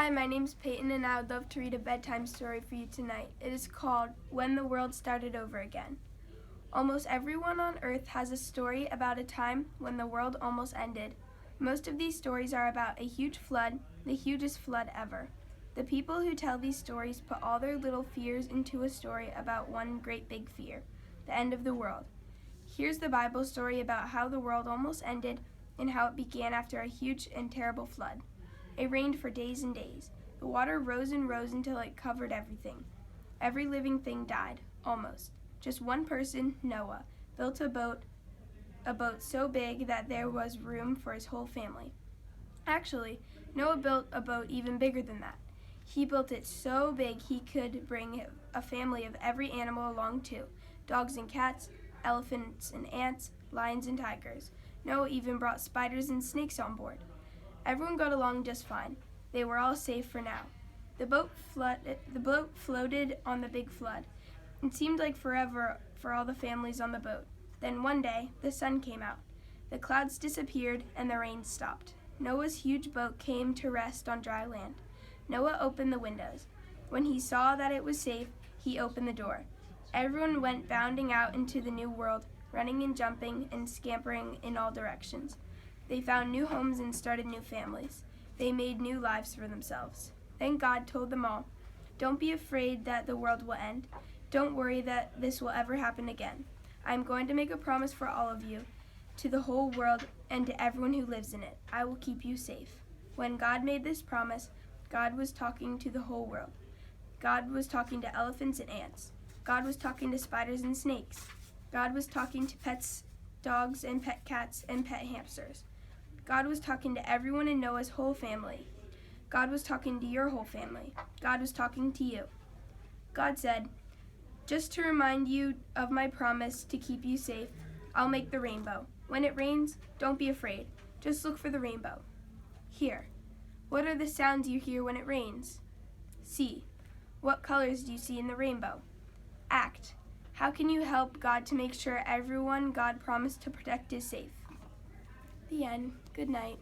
Hi, my name's Peyton, and I would love to read a bedtime story for you tonight. It is called When the World Started Over Again. Almost everyone on Earth has a story about a time when the world almost ended. Most of these stories are about a huge flood, the hugest flood ever. The people who tell these stories put all their little fears into a story about one great big fear, the end of the world. Here's the Bible story about how the world almost ended and how it began after a huge and terrible flood. It rained for days and days. The water rose and rose until it covered everything. Every living thing died, almost. Just one person, Noah, built a boat so big that there was room for his whole family. Actually, Noah built a boat even bigger than that. He built it so big he could bring a family of every animal along too. Dogs and cats, elephants and ants, lions and tigers. Noah even brought spiders and snakes on board. Everyone got along just fine. They were all safe for now. The boat floated on the big flood. It seemed like forever for all the families on the boat. Then one day, the sun came out. The clouds disappeared and the rain stopped. Noah's huge boat came to rest on dry land. Noah opened the windows. When he saw that it was safe, he opened the door. Everyone went bounding out into the new world, running and jumping and scampering in all directions. They found new homes and started new families. They made new lives for themselves. Then God told them all, "Don't be afraid that the world will end. Don't worry that this will ever happen again. I am going to make a promise for all of you, to the whole world and to everyone who lives in it. I will keep you safe." When God made this promise, God was talking to the whole world. God was talking to elephants and ants. God was talking to spiders and snakes. God was talking to pets, dogs and pet cats and pet hamsters. God was talking to everyone in Noah's whole family. God was talking to your whole family. God was talking to you. God said, "Just to remind you of my promise to keep you safe, I'll make the rainbow. When it rains, don't be afraid. Just look for the rainbow. Here. What are the sounds you hear when it rains? See. What colors do you see in the rainbow? Act. How can you help God to make sure everyone God promised to protect is safe?" The end. Good night.